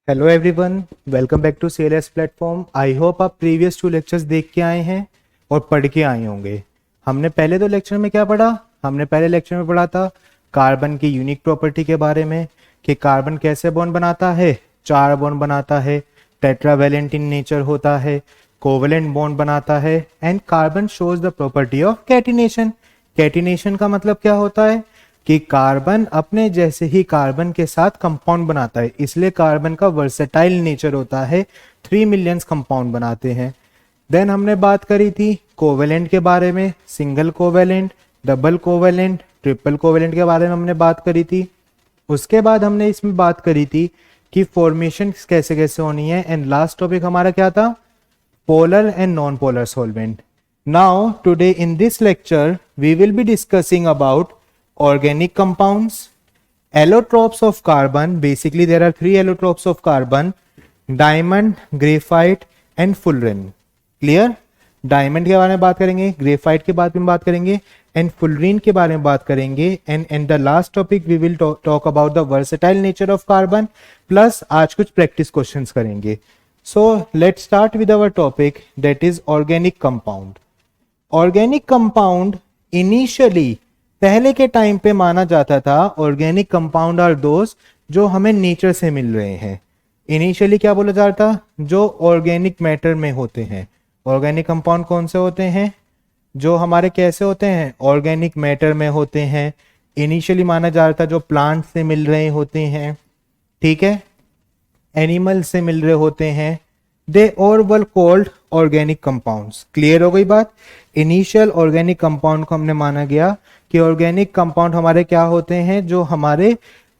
Hello everyone, welcome back to CLS platform. I hope आप previous 2 lectures देख के आए हैं और पढ़ के आए होंगे। हमने पहले 2 लेक्चर में क्या पढ़ा? हमने पहले लेक्चर में पढ़ा था कार्बन की यूनिक प्रॉपर्टी के बारे में कि कार्बन कैसे बॉन्ड बनाता है, 4 बॉन्ड बनाता है, टेट्रावैलेंट इन नेचर होता है, कोवेलेंट बॉन्ड बनाता है and carbon shows the property of catenation. Catenation का मतलब क्या होता है कि कार्बन अपने जैसे ही कार्बन के साथ कंपाउंड बनाता है, इसलिए कार्बन का वर्सेटाइल नेचर होता है। 3 मिलियंस कंपाउंड बनाते हैं। देन हमने बात करी थी कोवेलेंट के बारे में, single covalent, double covalent, triple covalent के बारे में हमने बात करी थी। उसके बाद हमने इसमें बात करी थी कि फॉर्मेशन कैसे कैसे होनी है एंड लास्ट टॉपिक हमारा क्या था? Polar and non polar solvent. Now today in this lecture we will be discussing about organic compounds, allotropes of carbon. Basically there are 3 allotropes of carbon: diamond, graphite and fullerene. Clear? Diamond के बारे में बात करेंगे, graphite के बारे में बात करेंगे एंड फुलरीन के बारे में बात करेंगे and the last topic we will talk about the versatile nature of carbon, plus आज कुछ प्रैक्टिस क्वेश्चंस करेंगे। So let's start with our topic, that is organic compound. Organic compound initially पहले के टाइम पे माना जाता था ऑर्गेनिक कंपाउंड आर दोस्त जो हमें नेचर से मिल रहे हैं। इनिशियली क्या बोला जाता था? जो ऑर्गेनिक मैटर में होते हैं। ऑर्गेनिक कंपाउंड कौन से होते हैं? जो हमारे कैसे होते हैं? ऑर्गेनिक मैटर में होते हैं। इनिशियली माना जा रहा था जो प्लांट से मिल रहे होते हैं, ठीक है, एनिमल से मिल रहे होते हैं, दे और were called organic compounds. Clear हो गई बात? इनिशियल ऑर्गेनिक कंपाउंड को हमने माना गया कि ऑर्गेनिक कंपाउंड हमारे क्या होते हैं? जो हमारे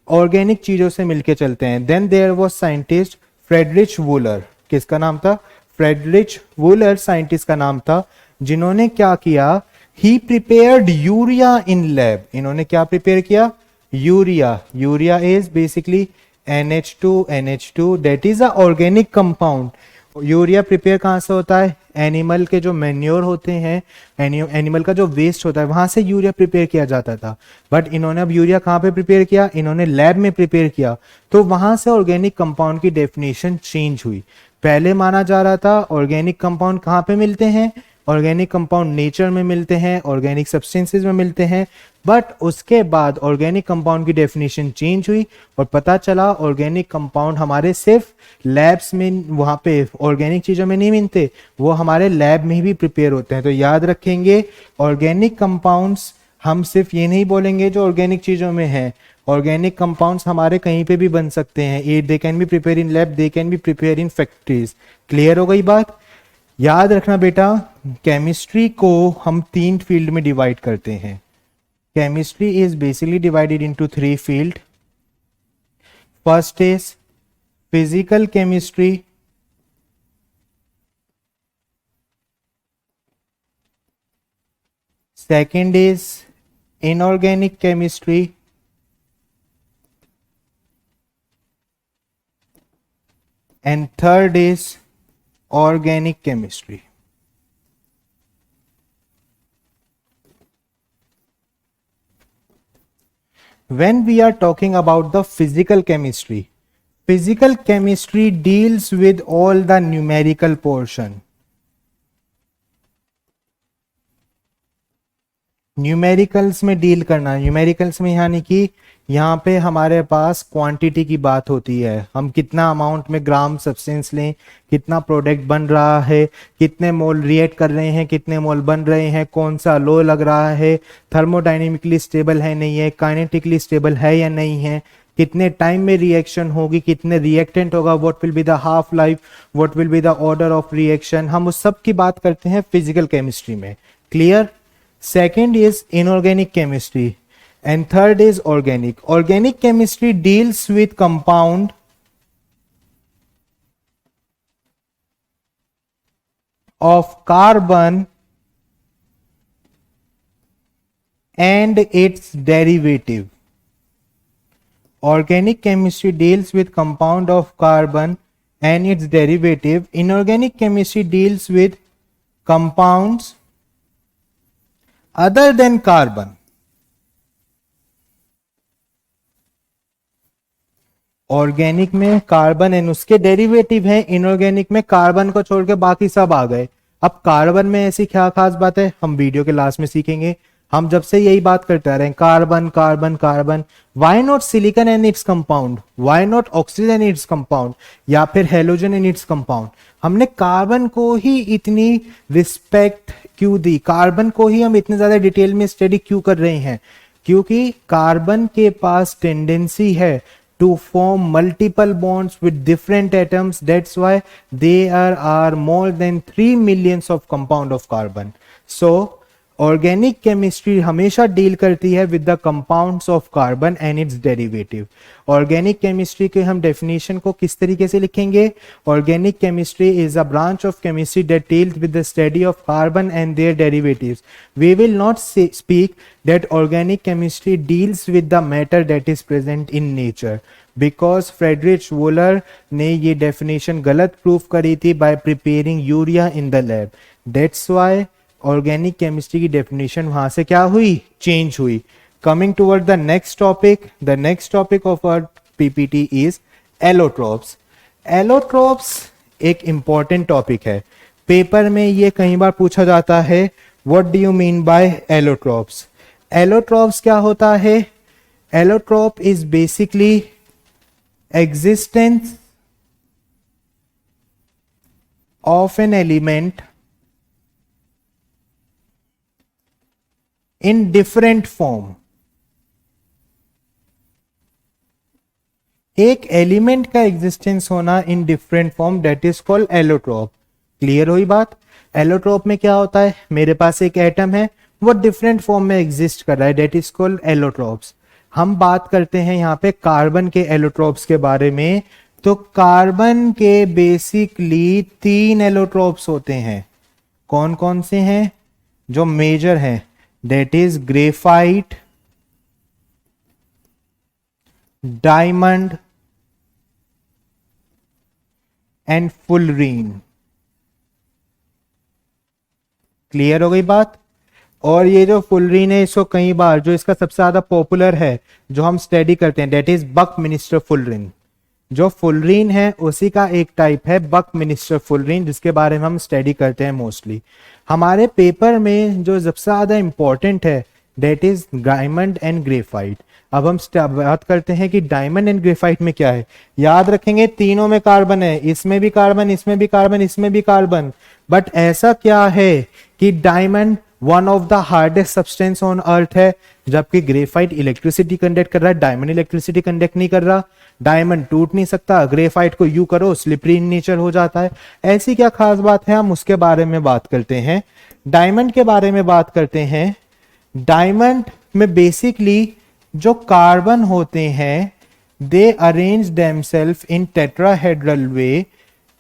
ऑर्गेनिक चीजों से मिलके चलते हैं। Then there was scientist Friedrich Wohler. किसका नाम था? फ्रेडरिच वूलर साइंटिस्ट का नाम था, जिन्होंने क्या किया? ही प्रिपेयर्ड यूरिया इन लैब। इन्होंने क्या प्रिपेयर किया? Urea. Urea is basically NH2 that is a organic compound. Urea prepare कहां से होता है? एनिमल के जो मैन्योर होते हैं, एनिमल का जो वेस्ट होता है, वहां से यूरिया प्रिपेयर किया जाता था। बट इन्होंने अब यूरिया कहां पे प्रिपेयर किया? इन्होंने लैब में प्रिपेयर किया। तो वहां से ऑर्गेनिक कंपाउंड की डेफिनेशन चेंज हुई। पहले माना जा रहा था ऑर्गेनिक कंपाउंड कहां पे मिलते हैं? ऑर्गेनिक कंपाउंड नेचर में मिलते हैं, ऑर्गेनिक सब्सटेंसेस में मिलते हैं। बट उसके बाद ऑर्गेनिक कंपाउंड की डेफिनेशन चेंज हुई और पता चला ऑर्गेनिक कंपाउंड हमारे सिर्फ लैब्स में, वहां पे ऑर्गेनिक चीजों में नहीं मिलते, वो हमारे लैब में भी प्रिपेयर होते हैं। तो याद रखेंगे ऑर्गेनिक कंपाउंड्स, हम सिर्फ ये नहीं बोलेंगे जो ऑर्गेनिक चीजों में है, ऑर्गेनिक कंपाउंड्स हमारे कहीं पे भी बन सकते हैं। They can be prepare in lab, they can be prepare in factories. Clear हो गई बात? याद रखना बेटा, केमिस्ट्री को हम 3 फील्ड में डिवाइड करते हैं। Chemistry is basically divided into 3 field. First is physical chemistry, second is inorganic chemistry, and third is organic chemistry. When we are talking about the physical chemistry deals with all the numerical portion. Numericals में deal करना। Numericals में यानी कि यहाँ पे हमारे पास quantity की बात होती है, हम कितना अमाउंट में ग्राम सब्सटेंस लें, कितना प्रोडक्ट बन रहा है, कितने मोल रिएक्ट कर रहे हैं, कितने मोल बन रहे हैं, कौन सा लो लग रहा है, थर्मोडाइनेमिकली स्टेबल है नहीं है, काइनेटिकली स्टेबल है या नहीं है, कितने टाइम में रिएक्शन होगी, कितने रिएक्टेंट होगा, what will be the half life, what will be the order of reaction, हम उस सब की बात करते हैं फिजिकल केमिस्ट्री में। Clear? Second is inorganic chemistry and third is organic. Organic chemistry deals with compound of carbon and its derivative. Organic chemistry deals with compound of carbon and its derivative. Inorganic chemistry deals with compounds other than carbon. Organic में carbon and उसके derivative हैं, inorganic में carbon को छोड़ के बाकी सब आ गए। अब कार्बन में ऐसी क्या खास बात है, हम वीडियो के लास्ट में सीखेंगे। हम जब से यही बात करते आ रहे हैं, carbon carbon carbon, why not silicon and its compound, why not oxygen and its compound, या फिर हेलोजन एंड इट्स कंपाउंड। हमने कार्बन को ही इतनी रिस्पेक्ट क्यों दी, कार्बन को ही हम इतने ज्यादा डिटेल में स्टडी क्यों कर रहे हैं, क्योंकि कार्बन के पास टेंडेंसी है to form multiple bonds with different atoms. That's why there are more than 3 millions of compound of carbon. So organic chemistry हमेशा डील करती है with the compounds of carbon and its derivative. Organic chemistry के हम definition को किस तरीके से लिखेंगे, organic chemistry is a branch of chemistry that deals with the study of carbon and their derivatives. We will not speak that organic chemistry deals with the matter that is present in nature, because Friedrich Wohler ने ये definition गलत proof करी थी by preparing urea in the lab. That's why organic chemistry की definition वहां से क्या हुई, चेंज हुई। Coming toward the next topic of our PPT is allotropes. Allotropes एक इंपॉर्टेंट टॉपिक है, पेपर में ये कई बार पूछा जाता है, what do you mean by allotropes. Allotropes क्या होता है, allotrope is basically existence of an element in different form। एक एलिमेंट का एग्जिस्टेंस होना in different form, that is called allotrope. Clear हुई बात। एलोट्रोप में क्या होता है, मेरे पास एक एटम है, वो डिफरेंट फॉर्म में एग्जिस्ट कर रहा है, दैट इज कॉल्ड एलोट्रोप्स। हम बात करते हैं यहाँ पे कार्बन के एलोट्रोप्स के बारे में। तो कार्बन के बेसिकली 3 एलोट्रोप्स होते हैं। कौन कौन से हैं, जो मेजर हैं, that is graphite, diamond and fullerene. Clear हो गई बात। और ये जो फुलरीन है, इसको कई बार, जो इसका सबसे ज्यादा पॉपुलर है जो हम स्टडी करते हैं, दैट इज बकमिनिस्टर फुलरीन। जो फुलरीन है उसी का एक टाइप है बकमिनिस्टर फुलरीन, जिसके बारे में हम स्टडी करते हैं मोस्टली। हमारे पेपर में जो सबसे ज्यादा इंपॉर्टेंट है, that is diamond and graphite. अब हम बात करते हैं कि डायमंड एंड ग्रेफाइट में क्या है। याद रखेंगे तीनों में कार्बन है, इसमें भी कार्बन, इसमें भी कार्बन, इसमें भी कार्बन। बट ऐसा क्या है कि diamond one of the hardest substance on अर्थ है, जबकि ग्रेफाइट इलेक्ट्रिसिटी कंडक्ट कर रहा है, डायमंड इलेक्ट्रिसिटी कंडक्ट नहीं कर रहा। डायमंड टूट नहीं सकता, ग्रेफाइट को यू करो स्लिपरी इन नेचर हो जाता है। ऐसी क्या खास बात है, हम उसके बारे में बात करते हैं। डायमंड के बारे में बात करते हैं। डायमंड में बेसिकली जो कार्बन होते हैं, they arrange themselves in tetrahedral way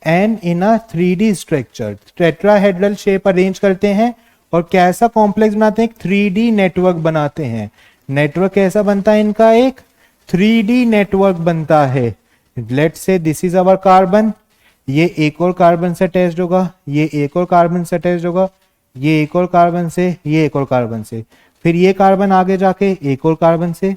and in a 3D structure. Tetrahedral shape arrange करते हैं और कैसा कॉम्प्लेक्स बनाते हैं, एक 3D नेटवर्क बनाते हैं। नेटवर्क कैसा बनता है इनका, एक 3D नेटवर्क बनता है। Let's say this is our carbon, ये एक और कार्बन से अटैच्ड होगा, ये एक और कार्बन से अटैच्ड होगा, ये एक और कार्बन से, ये एक और कार्बन से, फिर ये कार्बन आगे जाके एक और कार्बन से,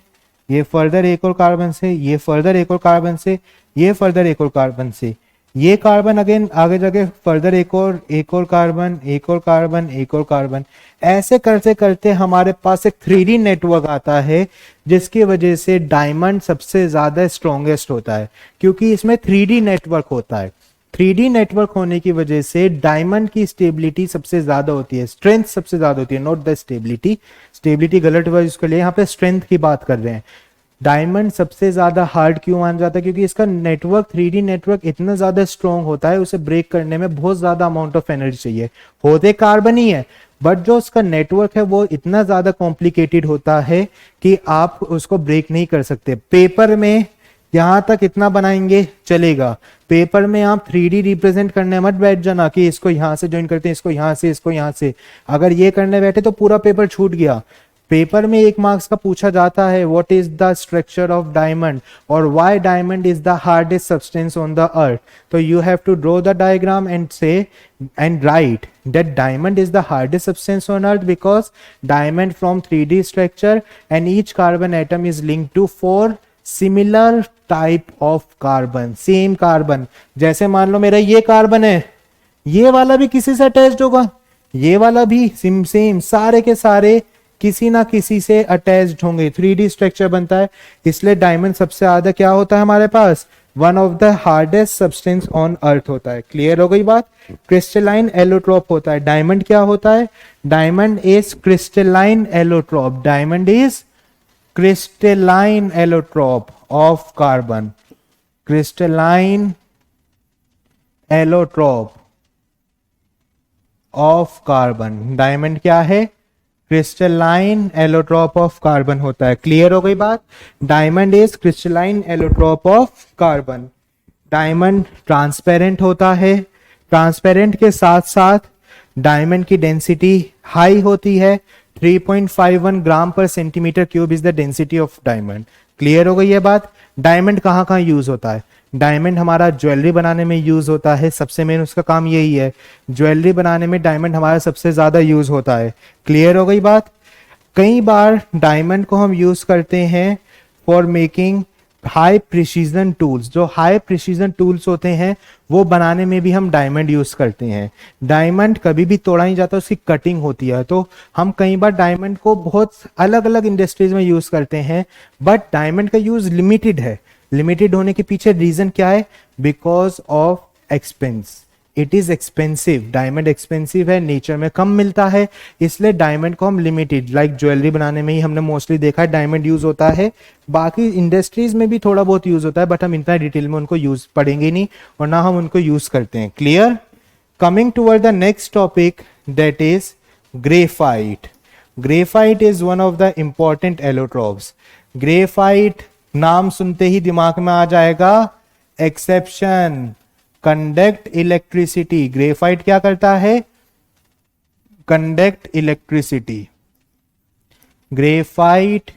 ये फर्दर एक और कार्बन से, ये फर्दर एक और कार्बन से, ये फर्दर एक और कार्बन से, ये कार्बन अगेन आगे जाके फर्दर एक और कार्बन, एक और कार्बन, एक और कार्बन। ऐसे करते करते हमारे पास एक 3D नेटवर्क आता है, जिसकी वजह से डायमंड सबसे ज्यादा स्ट्रॉन्गेस्ट होता है, क्योंकि इसमें 3D नेटवर्क होता है। 3D नेटवर्क होने की वजह से डायमंड की स्टेबिलिटी सबसे ज्यादा होती है, स्ट्रेंथ सबसे ज्यादा होती है, नॉट द स्टेबिलिटी। स्टेबिलिटी गलत वर्ड उसके लिए, यहाँ पे स्ट्रेंथ की बात कर रहे हैं। डायमंड सबसे ज्यादा हार्ड क्यों माना जाता है, क्योंकि इसका नेटवर्क 3D नेटवर्क इतना ज्यादा स्ट्रॉन्ग होता है, उसे ब्रेक करने में बहुत ज्यादा अमाउंट ऑफ एनर्जी चाहिए। होते कार्बन ही है, बट जो उसका नेटवर्क है वो इतना ज्यादा कॉम्प्लिकेटेड होता है कि आप उसको ब्रेक नहीं कर सकते। पेपर में यहां तक इतना बनाएंगे चलेगा, पेपर में आप 3D रिप्रेजेंट करने मत बैठ जाना कि इसको यहां से ज्वाइन करते हैं, इसको यहां से, इसको यहां से। अगर ये करने बैठे तो पूरा पेपर छूट गया। पेपर में 1 मार्क्स का पूछा जाता है, what is the structure of diamond और why diamond is the hardest substance on the earth. तो you have to draw the diagram and say and write that diamond is the hardest substance on earth because diamond from 3D structure and each carbon atom is linked to 4 similar type of carbon, same carbon. जैसे मान लो मेरा ये carbon है, ये वाला भी किसी से अटैच्ड होगा, ये वाला भी सेम, सारे के सारे किसी ना किसी से अटैच्ड होंगे, 3D स्ट्रक्चर बनता है। इसलिए डायमंड सबसे ज्यादा क्या होता है हमारे पास, one of the hardest substance on earth होता है। क्लियर हो गई बात। क्रिस्टलाइन एलोट्रोप होता है। डायमंड क्या होता है, diamond is crystalline allotrope, diamond is crystalline allotrope of carbon, crystalline allotrope of carbon. Diamond क्या है, क्रिस्टलाइन एलोट्रोप ऑफ कार्बन होता है। क्लियर हो गई बात। Diamond is crystalline allotrope of carbon. Diamond transparent होता है। ट्रांसपेरेंट के साथ साथ डायमंड की डेंसिटी हाई होती है, 3.51 ग्राम पर centimetre cube is the density of diamond. Clear हो गई ये बात। डायमंड कहाँ कहाँ यूज होता है, डायमंड हमारा ज्वेलरी बनाने में यूज होता है, सबसे मेन उसका काम यही है, ज्वेलरी बनाने में डायमंड हमारा सबसे ज्यादा यूज होता है। क्लियर हो गई बात। कई बार डायमंड को हम यूज करते हैं for making high precision tools, जो हाई प्रिसीजन टूल्स होते हैं वो बनाने में भी हम डायमंड यूज करते हैं। डायमंड कभी भी तोड़ा नहीं जाता, उसकी कटिंग होती है, तो हम कई बार डायमंड को बहुत अलग अलग इंडस्ट्रीज में यूज करते हैं, बट डायमंड का यूज लिमिटेड है। लिमिटेड होने के पीछे रीजन क्या है, because of expense, it is expensive. Diamond expensive है, नेचर में कम मिलता है, इसलिए डायमंड को हम लिमिटेड, लाइक ज्वेलरी बनाने में ही हमने मोस्टली देखा है डायमंड यूज होता है। बाकी इंडस्ट्रीज में भी थोड़ा बहुत यूज होता है, बट हम इतना डिटेल में उनको यूज पढ़ेंगे नहीं और ना हम उनको यूज करते हैं। Clear. Coming toward the next topic, that is graphite. Graphite is one of the important allotropes. Graphite नाम सुनते ही दिमाग में आ जाएगा एक्सेप्शन, कंडक्ट इलेक्ट्रिसिटी। ग्रेफाइट क्या करता है, conduct electricity. Graphite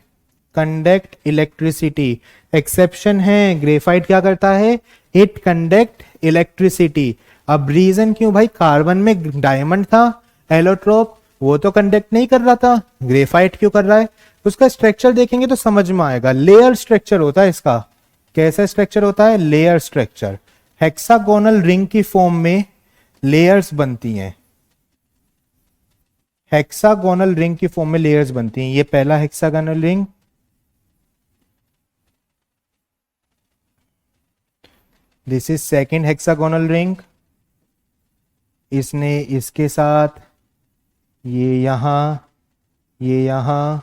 conduct electricity. Exception है, ग्रेफाइट क्या करता है, इट कंडक्ट इलेक्ट्रिसिटी। अब रीजन क्यों भाई, कार्बन में डायमंड था एलोट्रोप, वो तो कंडक्ट नहीं कर रहा था, ग्रेफाइट क्यों कर रहा है। उसका स्ट्रक्चर देखेंगे तो समझ में आएगा, लेयर स्ट्रक्चर होता है इसका। कैसा स्ट्रक्चर होता है, लेयर स्ट्रक्चर। हेक्सागोनल रिंग की फॉर्म में लेयर्स बनती हैं, हेक्सागोनल रिंग की फॉर्म में लेयर्स बनती हैं। ये पहला hexagonal ring, this is second hexagonal ring. इसने इसके साथ ये यहां, ये यहां,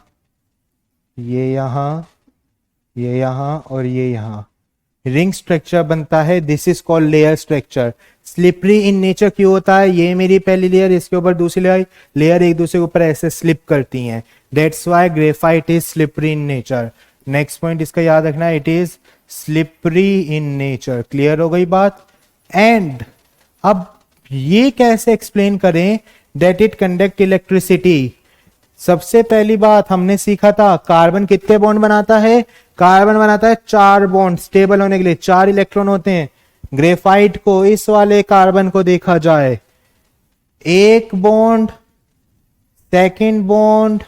ये यहां, ये यहां और ये यहां रिंग स्ट्रक्चर बनता है। This is called layer structure. Slippery in nature क्यों होता है, ये मेरी पहली लेयर, इसके ऊपर दूसरी लेयर एक दूसरे के ऊपर ऐसे स्लिप करती हैं, that's why graphite is slippery in nature. Next point इसका याद रखना है, it is slippery in nature. Clear हो गई बात। एंड अब ये कैसे एक्सप्लेन करें दैट इट कंडक्ट इलेक्ट्रिसिटी। सबसे पहली बात हमने सीखा था, कार्बन कितने बॉन्ड बनाता है, कार्बन बनाता है 4 बॉन्ड। स्टेबल होने के लिए 4 इलेक्ट्रॉन होते हैं। ग्रेफाइट को, इस वाले कार्बन को देखा जाए, 1 bond, second bond,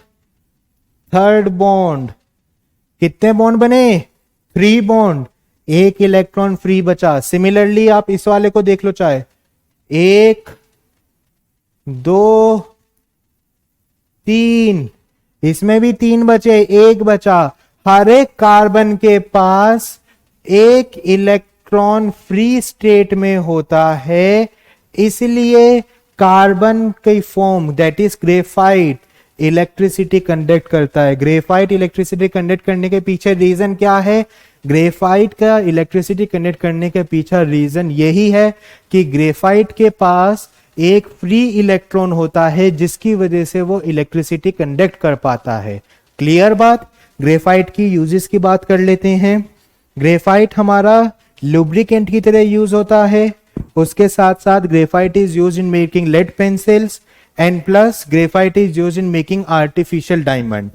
third bond, कितने बॉन्ड बने, 3 बॉन्ड, 1 इलेक्ट्रॉन फ्री बचा। सिमिलरली आप इस वाले को देख लो, चाहे 1 2 3, इसमें भी 3 बचे, 1 बचा। हर एक कार्बन के पास 1 इलेक्ट्रॉन फ्री स्टेट में होता है, इसलिए कार्बन की form that is graphite electricity conduct करता है। ग्रेफाइट इलेक्ट्रिसिटी कंडक्ट करने के पीछे रीजन क्या है, ग्रेफाइट का इलेक्ट्रिसिटी कंडक्ट करने के पीछे रीजन यही है कि ग्रेफाइट के पास एक फ्री इलेक्ट्रॉन होता है, जिसकी वजह से वो इलेक्ट्रिसिटी कंडक्ट कर पाता है। क्लियर बात। ग्रेफाइट की यूजेस की बात कर लेते हैं। ग्रेफाइट हमारा लुब्रिकेंट की तरह यूज होता है, उसके साथ साथ graphite is use in making lead pencils and plus graphite is use in making artificial diamond.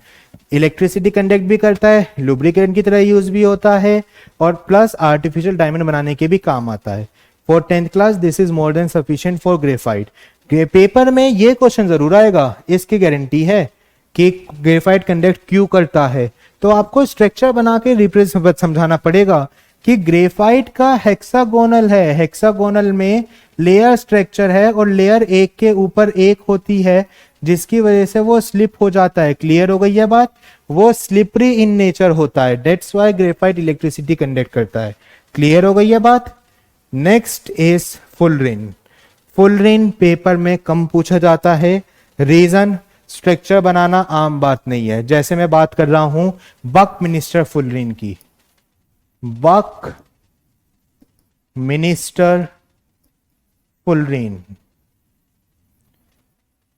Electricity conduct भी करता है, लुब्रिकेंट की तरह यूज भी होता है, और प्लस आर्टिफिशियल डायमंड बनाने के भी काम आता है। For 10th class this is more than sufficient for graphite. Paper में ये क्वेश्चन जरूर आएगा, इसकी गारंटी है कि ग्रेफाइट कंडक्ट क्यों करता है, तो आपको स्ट्रक्चर बना के रिप्रेजेंट समझाना पड़ेगा कि ग्रेफाइट का हेक्सागोनल है, हेक्सागोनल में लेयर स्ट्रक्चर है और लेयर एक के ऊपर एक होती है जिसकी वजह से वो स्लिप हो जाता है। क्लियर हो गई है बात? वो स्लिपरी इन नेचर होता है, that's why graphite electricity conduct करता है। क्लियर हो गई है बात? Next is fullerene. Fullerene paper में कम पूछा जाता है, रीजन स्ट्रक्चर बनाना आम बात नहीं है। जैसे मैं बात कर रहा हूं बकमिनिस्टर फुलरिन की, बकमिनिस्टर फुलरिन,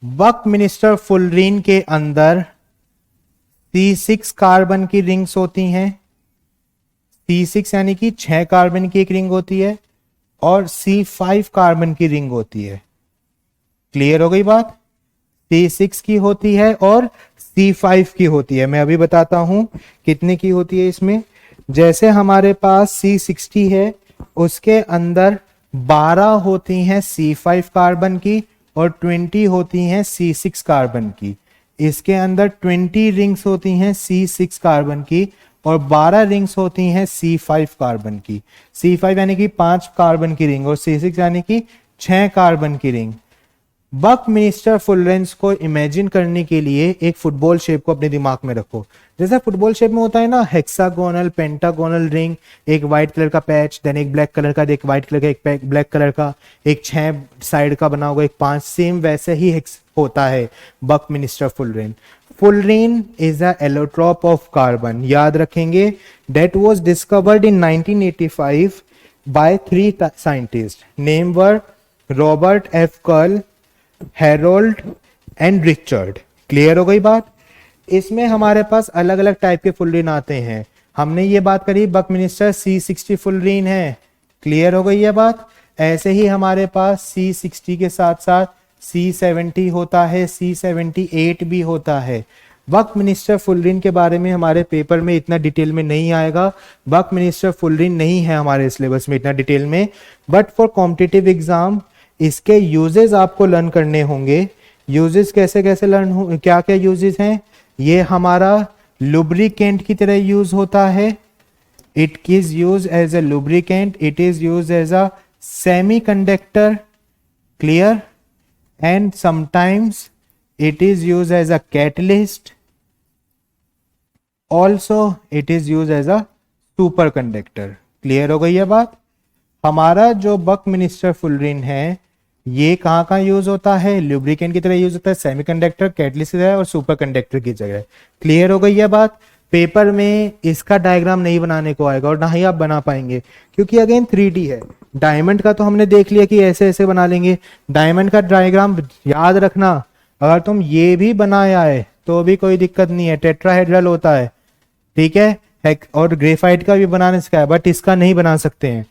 बकमिनिस्टर फुलरिन के अंदर C6 कार्बन की रिंग्स होती हैं, C6 यानी कि 6 कार्बन की एक रिंग होती है और C5 कार्बन की रिंग होती है। क्लियर हो गई बात? C6 की होती है और C5 की होती है। मैं अभी बताता हूं कितने की होती है इसमें। जैसे हमारे पास C60 है, उसके अंदर 12 होती हैं C5 कार्बन की और 20 होती हैं C6 कार्बन की। इसके अंदर 20 रिंग्स होती हैं C6 कार्बन की और 12 रिंग्स होती हैं C5 कार्बन की। C5 यानी कि 5 कार्बन की रिंग और C6 यानी कि 6 कार्बन की रिंग। बकमिनिस्टर फुलरेंस को इमेजिन करने के लिए एक फुटबॉल शेप को अपने दिमाग में रखो। जैसा फुटबॉल शेप में होता है ना, हेक्सागोनल, पेंटागोनल रिंग, एक व्हाइट कलर का पैच, देन एक ब्लैक कलर का, एक व्हाइट कलर का, एक ब्लैक कलर का, एक 6 साइड का बना होगा, एक 5, सेम वैसे ही होता है buckminsterfullerene. Fullerene is a allotrope of carbon. याद रखेंगे, that was discovered in 1985 by 3 scientist, name were Robert F Curl, Harold and Richard. Clear हो गई बात? इसमें हमारे पास अलग अलग टाइप के फुलरीन आते हैं। हमने ये बात करी बकमिनिस्टर C60 फुलरीन है। क्लियर हो गई है बात? ऐसे ही हमारे पास C60 के साथ साथ C70 होता है, C78 भी होता है। बकमिनिस्टर फुलरीन के बारे में हमारे पेपर में इतना डिटेल में नहीं आएगा, बकमिनिस्टर फुलरीन नहीं है हमारे सिलेबस में इतना डिटेल में, बट फॉर कॉम्पिटिटिव एग्जाम इसके यूजेस आपको लर्न करने होंगे। यूजेस कैसे कैसे लर्न हो, क्या क्या यूजेस हैं? ये हमारा लुब्रिकेंट की तरह यूज होता है, it is use as a lubricant, it is use as a semiconductor, clear, and sometimes it is used as a catalyst, also it is used as a superconductor। Clear हो गई है बात? हमारा जो बकमिनिस्टर फुलरीन है ये कहाँ कहाँ यूज होता है? लुब्रिकेंट की तरह यूज होता है, सेमीकंडक्टर, कैटलिस्ट की तरह और सुपरकंडक्टर की जगह। क्लियर हो गई है बात? पेपर में इसका डायग्राम नहीं बनाने को आएगा और ना ही आप बना पाएंगे क्योंकि अगेन 3D है। डायमंड का तो हमने देख लिया कि ऐसे ऐसे बना लेंगे, डायमंड का डायग्राम याद रखना, अगर तुम ये भी बनाया है तो भी कोई दिक्कत नहीं है, टेट्राहेड्रल होता है, ठीक है। और ग्रेफाइट का भी बनाने का है बट इसका नहीं बना सकते हैं।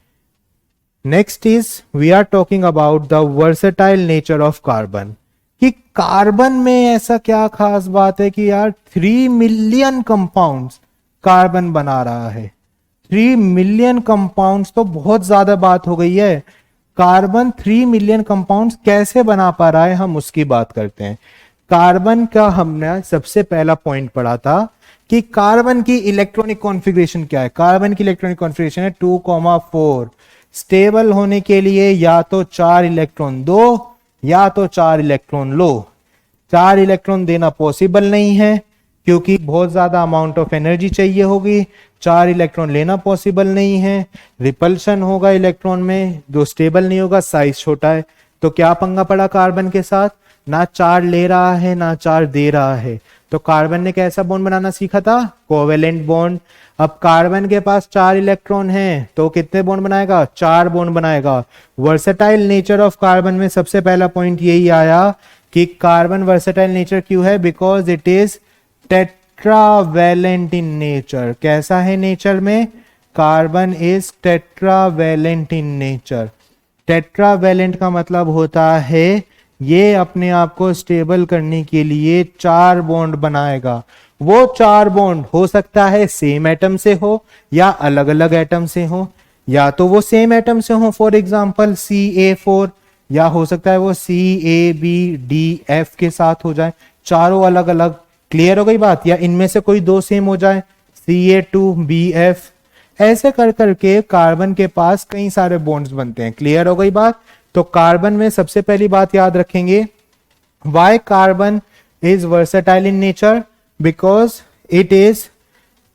Next is we are talking about the versatile nature of carbon, कि कार्बन में ऐसा क्या खास बात है कि यार 3 मिलियन कंपाउंड्स कार्बन बना रहा है। 3 मिलियन कंपाउंड्स तो बहुत ज्यादा बात हो गई है। कार्बन 3 मिलियन कंपाउंड्स कैसे बना पा रहा है, हम उसकी बात करते हैं। कार्बन का हमने सबसे पहला पॉइंट पढ़ा था कि कार्बन की इलेक्ट्रॉनिक कॉन्फ़िगरेशन क्या है। कार्बन की इलेक्ट्रॉनिक कॉन्फ़िगरेशन है 2,4। स्टेबल होने के लिए या तो 4 इलेक्ट्रॉन दो या तो 4 इलेक्ट्रॉन लो। 4 इलेक्ट्रॉन देना पॉसिबल नहीं है क्योंकि बहुत ज्यादा अमाउंट ऑफ एनर्जी चाहिए होगी। 4 इलेक्ट्रॉन लेना पॉसिबल नहीं है, रिपल्शन होगा इलेक्ट्रॉन में, जो स्टेबल नहीं होगा, साइज छोटा है। तो क्या पंगा पड़ा कार्बन के साथ? ना 4 ले रहा है ना 4 दे रहा है। तो कार्बन ने कैसा बॉन्ड बनाना सीखा था? Covalent bond. अब कार्बन के पास 4 इलेक्ट्रॉन हैं तो कितने बॉन्ड बनाएगा? 4 बॉन्ड बनाएगा। वर्सेटाइल नेचर ऑफ कार्बन में सबसे पहला पॉइंट यही आया कि कार्बन वर्सेटाइल नेचर क्यों है? Because it is tetravalent in nature. कैसा है नेचर में? Carbon is tetravalent in nature. Tetravalent का मतलब होता है ये अपने आप को स्टेबल करने के लिए 4 बॉन्ड बनाएगा। वो 4 बॉन्ड हो सकता है सेम एटम से हो या अलग अलग एटम से हो, या तो वो सेम एटम से हो, फॉर एग्जांपल CA4, या हो सकता है वो CABDF के साथ हो जाए, चारों अलग अलग। क्लियर हो गई बात? या इनमें से कोई 2 सेम हो जाए Ca2BF, ऐसे कर करके कार्बन के पास कई सारे बॉन्ड्स बनते हैं। क्लियर हो गई बात? तो कार्बन में सबसे पहली बात याद रखेंगे, why carbon is versatile in nature, because it is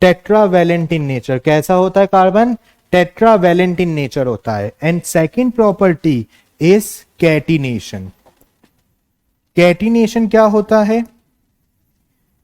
tetravalent in nature. कैसा होता है कार्बन? टेट्रावेलेंट इन नेचर होता है। And second property is catenation. Catenation क्या होता है?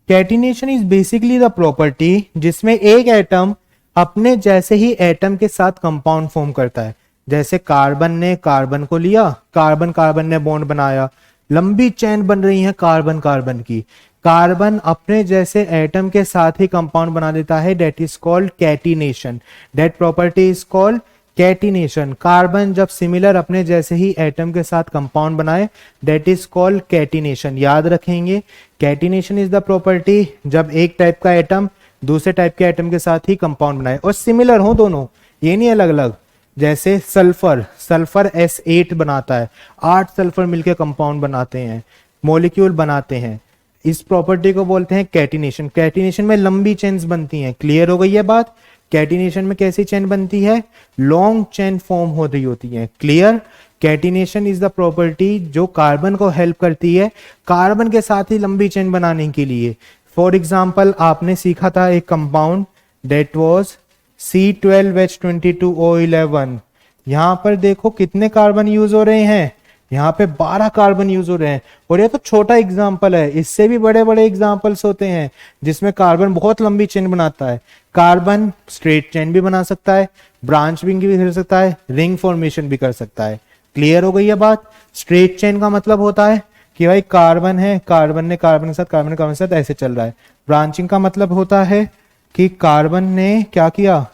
Catenation is basically the property जिसमें एक एटम अपने जैसे ही एटम के साथ कंपाउंड फॉर्म करता है। जैसे कार्बन ने कार्बन को लिया, कार्बन कार्बन ने बॉन्ड बनाया, लंबी चेन बन रही है कार्बन कार्बन की। कार्बन अपने जैसे एटम के साथ ही कंपाउंड बना देता है, that is called catenation. That property is called catenation. Carbon जब सिमिलर अपने जैसे ही एटम के साथ कंपाउंड बनाए, दैट इज कॉल्ड कैटिनेशन। याद रखेंगे, कैटिनेशन इज द प्रॉपर्टी जब एक टाइप का एटम दूसरे टाइप के एटम के साथ ही कंपाउंड बनाए और सिमिलर हो दोनों, ये नहीं अलग अलग। जैसे सल्फर, सल्फर S8 बनाता है, 8 सल्फर मिलकर कंपाउंड बनाते हैं, मॉलिक्यूल बनाते हैं। इस प्रॉपर्टी को बोलते हैं कैटिनेशन। कैटिनेशन में लंबी चेन्स बनती हैं। क्लियर हो गई है बात? कैटिनेशन में कैसी चेन बनती है? लॉन्ग चेन फॉर्म हो रही होती है। Clear? Catenation is the property जो कार्बन को हेल्प करती है कार्बन के साथ ही लंबी चेन बनाने के लिए। फॉर एग्जाम्पल, आपने सीखा था एक कंपाउंड दैट वाज C12H22O11। यहां पर देखो कितने कार्बन यूज हो रहे हैं, यहाँ पे 12 कार्बन यूज हो रहे हैं। और ये तो छोटा एग्जाम्पल है, इससे भी बड़े बड़े एग्जाम्पल्स होते हैं जिसमें कार्बन बहुत लंबी चेन बनाता है। कार्बन स्ट्रेट चेन भी बना सकता है, ब्रांचिंग भी कर सकता है, रिंग फॉर्मेशन भी कर सकता है। क्लियर हो गई है बात? स्ट्रेट चेन का मतलब होता है कि भाई कार्बन है, कार्बन ने कार्बन के साथ, कार्बन ने कार्बन के साथ ऐसे चल रहा है। ब्रांचिंग का मतलब होता है कि कार्बन ने क्या किया?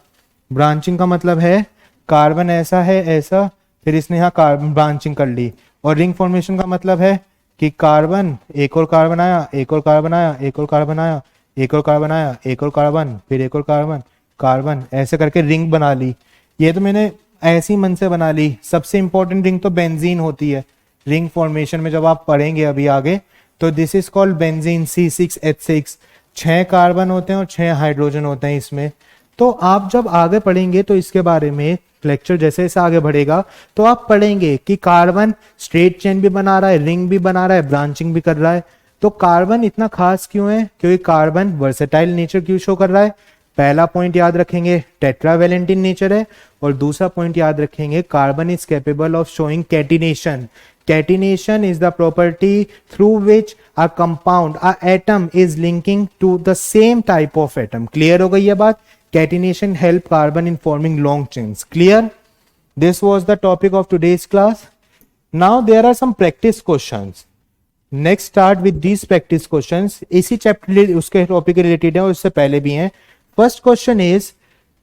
ब्रांचिंग का मतलब है कार्बन ऐसा है ऐसा, फिर इसने यहाँ कार्बन ब्रांचिंग कर ली। और रिंग फॉर्मेशन का मतलब है कि कार्बन, एक और कार्बन आया, एक और कार्बन आया, एक और कार्बन आया, एक और कार्बन आया, एक और कार्बन, फिर एक और कार्बन, कार्बन, ऐसे करके रिंग बना ली। ये तो मैंने ऐसी मन से बना ली। सबसे इंपॉर्टेंट रिंग तो बेंजीन होती है रिंग फॉर्मेशन में, जब आप पढ़ेंगे अभी आगे। तो this is called benzene, C6H6। 6 carbon होते हैं और 6 हाइड्रोजन होते हैं इसमें। तो आप जब आगे पढ़ेंगे तो इसके बारे में लेक्चर जैसे जैसे आगे बढ़ेगा तो आप पढ़ेंगे कि कार्बन स्ट्रेट चेन भी बना रहा है, रिंग भी बना रहा है, ब्रांचिंग भी कर रहा है। तो कार्बन इतना खास क्यों है? क्योंकि कार्बन वर्सेटाइल नेचर क्यों शो कर रहा है? पहला पॉइंट याद रखेंगे, टेट्रावेलेंट इन नेचर है। और दूसरा पॉइंट याद रखेंगे, carbon is capable of showing catenation. Catenation is the property through which a compound, a atom is linking to the same type of atom. Clear हो गई है बात? Catenation help carbon in forming long chains. Clear? This was the topic of today's class. Now there are some practice questions. Next start with these practice questions. इसी chapter उसके topic के related है और उससे पहले भी हैं. First question is,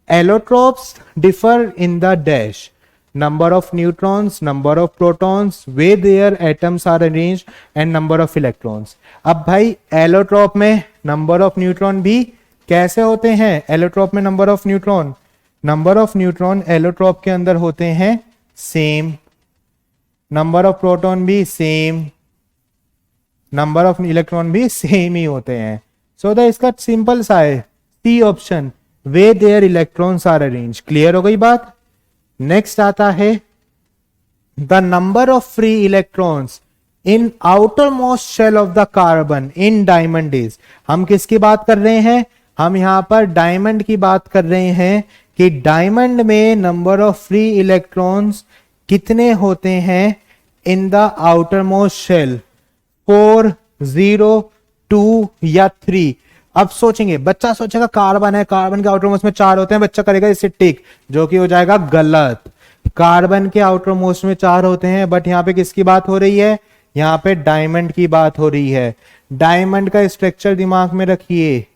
allotropes differ in the dash. Number of neutrons, number of protons, where their atoms are arranged and number of electrons. अब भाई एलोट्रॉप में नंबर ऑफ न्यूट्रॉन भी कैसे होते हैं? एलोट्रॉप में नंबर ऑफ न्यूट्रॉन एलोट्रॉप के अंदर होते हैं सेम, नंबर ऑफ प्रोटॉन भी सेम, नंबर ऑफ इलेक्ट्रॉन भी सेम ही होते हैं। सो द इसका सिंपल सा है C option, way their electrons are arrange. Clear हो गई बात? नेक्स्ट आता है the number of free electrons in outermost shell of the carbon in diamond is. हम किसकी बात कर रहे हैं? हम यहां पर डायमंड की बात कर रहे हैं कि डायमंड में नंबर ऑफ फ्री इलेक्ट्रॉन्स कितने होते हैं in the outermost shell? 4, 0, 2 या 3। अब सोचेंगे, बच्चा सोचेगा कार्बन है, कार्बन के आउटर मोस्ट में 4 होते हैं, बच्चा करेगा इससे टिक, जो कि हो जाएगा गलत। कार्बन के आउटर मोस्ट में 4 होते हैं, बट यहां पे किसकी बात हो रही है? यहां पे डायमंड की बात हो रही है। डायमंड का स्ट्रक्चर दिमाग में रखिए।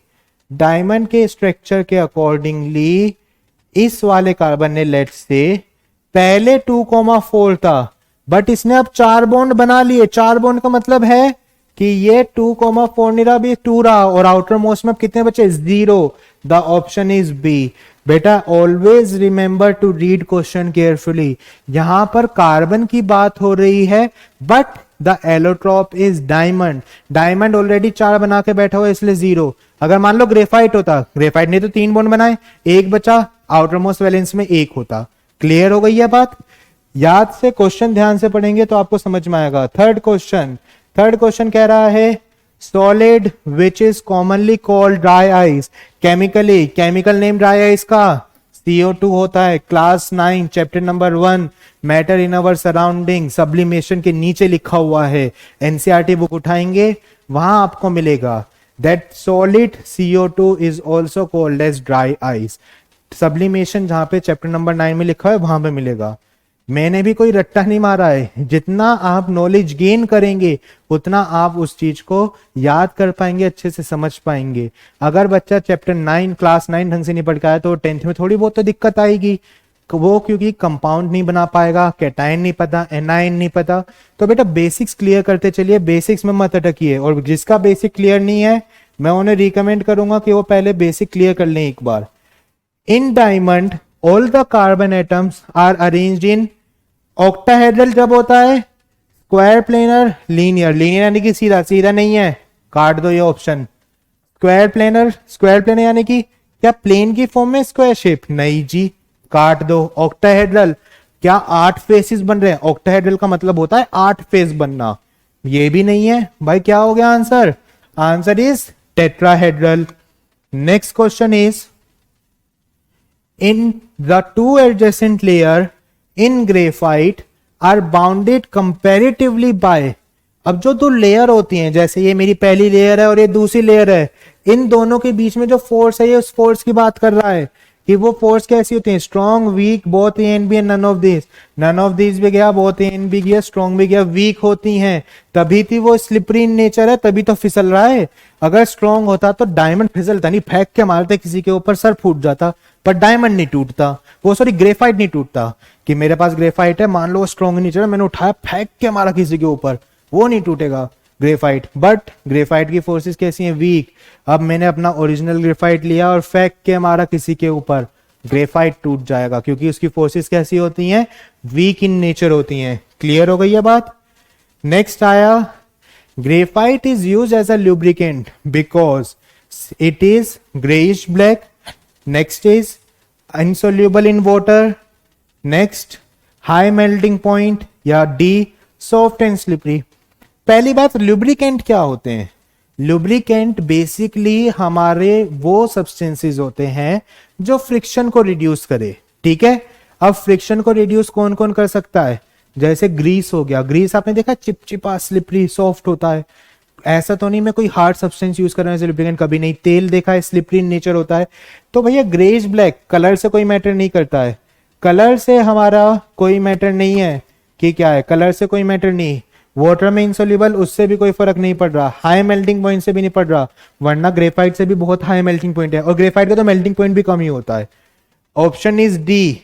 डायमंड के स्ट्रक्चर के अकॉर्डिंगली इस वाले कार्बन ने लेट से पहले 2,4 था, बट इसने अब 4 बॉन्ड बना लिए। 4 बॉन्ड का मतलब है कि ये 2,4 नहीं रहा, भी 2 रहा, और आउटर मोस्ट में कितने बचे? 0। The option is B. बेटा always remember to read question carefully. यहां पर कार्बन की बात हो रही है, but the allotrope is diamond. Diamond already 4 बना के बैठा हुआ है इसलिए 0। अगर मान लो ग्रेफाइट होता, ग्रेफाइट ने तो 3 बॉन्ड बनाए, एक बचा, आउटर मोस्ट वैलेंस में 1 होता। क्लियर हो गई है बात? याद से क्वेश्चन ध्यान से पढ़ेंगे तो आपको समझ में आएगा। थर्ड क्वेश्चन कह रहा है solid which is commonly called dry ice. Chemically, chemical name dry ice का CO2 होता है। Class 9 chapter number 1 matter in our surrounding sublimation के नीचे लिखा हुआ है। NCERT बुक उठाएंगे वहां आपको मिलेगा that solid CO2 is also called as dry ice. Sublimation जहां पे चैप्टर नंबर 9 में लिखा है वहां पे मिलेगा। मैंने भी कोई रट्टा नहीं मारा है। जितना आप नॉलेज गेन करेंगे उतना आप उस चीज को याद कर पाएंगे, अच्छे से समझ पाएंगे। अगर बच्चा चैप्टर 9 क्लास 9 ढंग से नहीं पढ़ के आया तो 10th में थोड़ी बहुत तो दिक्कत आएगी। वो क्योंकि कंपाउंड नहीं बना पाएगा, कैटाइन नहीं पता, एनाइन नहीं पता। तो बेटा बेसिक्स क्लियर करते चलिए, बेसिक्स में मत अटकिए। और जिसका बेसिक क्लियर नहीं है मैं उन्हें रिकमेंड करूंगा कि वो पहले बेसिक क्लियर कर लें एक बार। In diamond all the carbon atoms are arranged in octahedral जब होता है, स्क्वायर प्लेनर, लीनियर। लीनियर यानी कि सीधा, सीधा नहीं है, काट दो ये option. Square planar, square planar यानी कि क्या प्लेन की फॉर्म में स्क्वायर शेप? नहीं जी, काट दो। ऑक्टाहेड्रल, क्या 8 फेसेस बन रहे हैं? ऑक्टाहेड्रल का मतलब होता है 8 फेस बनना, ये भी नहीं है भाई। क्या हो गया answer? Answer is tetrahedral. Next question is in the two adjacent layer in graphite are bounded comparatively by। अब जो 2 लेयर होती हैं, जैसे ये मेरी पहली लेयर है और ये दूसरी लेयर है, इन दोनों के बीच में जो फोर्स है ये उस फोर्स की बात कर रहा है कि वो फोर्स कैसी होती है? Strong, weak, both A and B and none of this. None of this भी गया, बोथ ए एंड बी गया, स्ट्रॉन्ग भी गया, वीक होती हैं। तभी थी वो स्लिपरी इन नेचर है, तभी तो फिसल रहा है। अगर स्ट्रॉन्ग होता तो डायमंड फिसलता नहीं, फेंक के मारते किसी के ऊपर सर फूट जाता, पर डायमंड नहीं टूटता, वो सॉरी ग्रेफाइट नहीं टूटता। कि मेरे पास ग्रेफाइट है, मान लो स्ट्रॉन्ग नेचर है, मैंने उठाया फेंक के मारा किसी के ऊपर, वो नहीं टूटेगा ग्रेफाइट। बट ग्रेफाइट की फोर्सेस कैसी हैं? वीक। अब मैंने अपना ओरिजिनल ग्रेफाइट लिया और फेंक के मारा किसी के ऊपर, ग्रेफाइट टूट जाएगा क्योंकि उसकी फोर्सेस कैसी होती हैं? वीक इन नेचर होती हैं। क्लियर हो गई है बात? नेक्स्ट आया graphite is use as a lubricant because it is greyish black. Next is insoluble in water। Next high melting point, या डी सॉफ्ट एंड स्लिपरी। पहली बात, लुब्रिकेंट क्या होते हैं? लुब्रिकेंट बेसिकली हमारे वो सब्सटेंसेस होते हैं जो फ्रिक्शन को रिड्यूस करे। ठीक है, अब फ्रिक्शन को रिड्यूस कौन कौन कर सकता है? जैसे ग्रीस हो गया, ग्रीस आपने देखा चिपचिपा, स्लिपरी, सॉफ्ट होता है। ऐसा तो नहीं मैं कोई हार्ड सब्सटेंस यूज कर रहा हूं लुब्रिकेंट, कभी नहीं। तेल देखा है, स्लिपरी इन नेचर होता है। तो भैया ग्रेइश ब्लैक कलर से कोई मैटर नहीं करता है, कलर से हमारा कोई मैटर नहीं है कि क्या है, कलर से कोई मैटर नहीं। वाटर में इंसोल्यूबल, उससे भी कोई फर्क नहीं पड़ रहा, हाई मेल्टिंग पॉइंट से भी नहीं पड़ रहा, वरना ग्रेफाइट से भी बहुत हाई मेल्टिंग पॉइंट है, और ग्रेफाइट का तो मेल्टिंग पॉइंट भी कम ही होता है। Option is D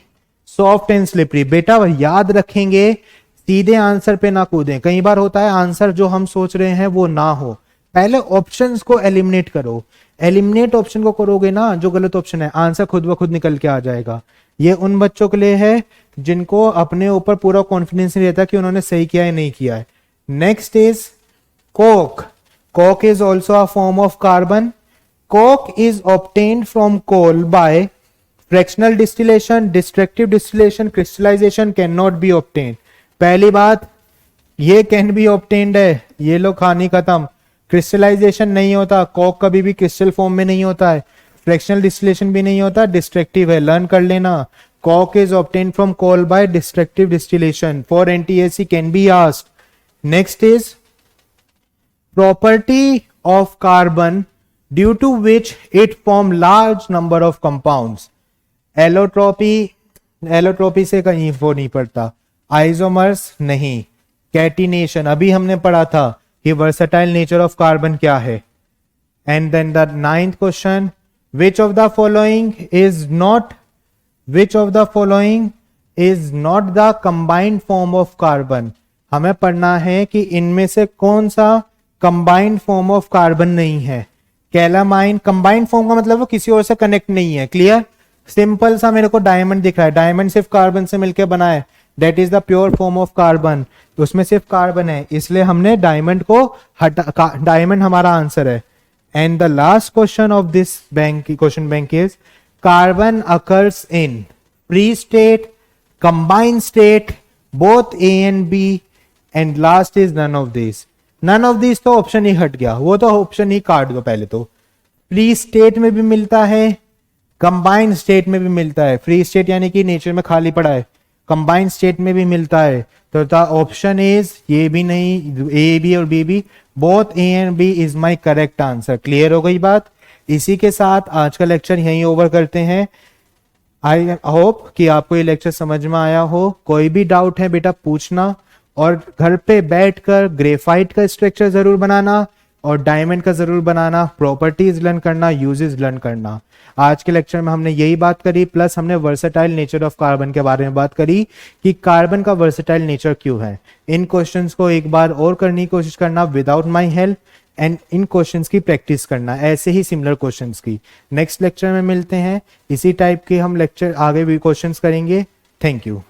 soft and slippery. बेटा याद रखेंगे, सीधे आंसर पे ना कूदें। कई बार होता है आंसर जो हम सोच रहे हैं वो ना हो, पहले ऑप्शंस को एलिमिनेट करो। एलिमिनेट ऑप्शन को करोगे ना जो गलत ऑप्शन है, आंसर खुद ब खुद निकल के आ जाएगा। ये उन बच्चों के लिए है जिनको अपने ऊपर पूरा कॉन्फिडेंस नहीं रहता कि उन्होंने सही किया है नहीं किया है। Next is coke. Coke is also a form of carbon. Coke is obtained from coal by fractional distillation, destructive distillation, crystallisation can not be obtained. पहली बात, ये कैन बी ऑब्टेन्ड है, ये लो कहानी खत्म। क्रिस्टलाइजेशन नहीं होता, कोक कभी भी क्रिस्टल फॉर्म में नहीं होता है, फ्रैक्शनल डिस्टिलेशन भी नहीं होता, डिस्ट्रक्टिव है, लर्न कर लेना। Coke is obtained from coal by destructive distillation. For NTSC can be asked. Next is property of carbon due to which it form large number of compounds. Allotropy, allotropy से कहीं वो नहीं पड़ता। Isomers नहीं। Catenation अभी हमने पढ़ा था कि वर्सेटाइल नेचर ऑफ कार्बन क्या है। And then the 9th question, which of the following is not the combined form of carbon। हमें पढ़ना है कि इनमें से कौन सा कंबाइंड फॉर्म ऑफ कार्बन नहीं है। कैलामाइन कंबाइंड फॉर्म का मतलब वो किसी और से कनेक्ट नहीं है। क्लियर? सिंपल सा मेरे को डायमंड दिख रहा है, डायमंड सिर्फ कार्बन से मिलकर बना है, that is the pure form of carbon, उसमें सिर्फ कार्बन है, इसलिए हमने डायमंड को हटा, डायमंड हमारा आंसर है। And the last question of this bank question bank is carbon occurs in free state, combined state, both A and B, and last is none of this. None of this तो option ही हट गया, वो तो option ही काट दो पहले तो। फ्री स्टेट में भी मिलता है, कंबाइंड स्टेट में भी मिलता है। फ्री स्टेट यानी कि नेचर में खाली पड़ा है, कंबाइंड स्टेट में भी मिलता है, तो द ऑप्शन इज ये भी नहीं, ए बी और बी भी, both A and B is my correct answer. Clear हो गई बात? इसी के साथ आज का लेक्चर यहीं ओवर करते हैं। आई होप कि आपको ये लेक्चर समझ में आया हो। कोई भी डाउट है बेटा पूछना, और घर पे बैठकर ग्रेफाइट का स्ट्रक्चर जरूर बनाना और डायमंड का जरूर बनाना, प्रॉपर्टीज लर्न करना, यूजेस लर्न करना। आज के लेक्चर में हमने यही बात करी, प्लस हमने वर्सेटाइल नेचर ऑफ कार्बन के बारे में बात करी कि कार्बन का वर्सेटाइल नेचर क्यों है। इन क्वेश्चंस को एक बार और करने की कोशिश करना without my help, and in questions की प्रैक्टिस करना, ऐसे ही सिमिलर क्वेश्चंस की। नेक्स्ट लेक्चर में मिलते हैं, इसी टाइप के हम लेक्चर आगे भी क्वेश्चंस करेंगे। Thank you.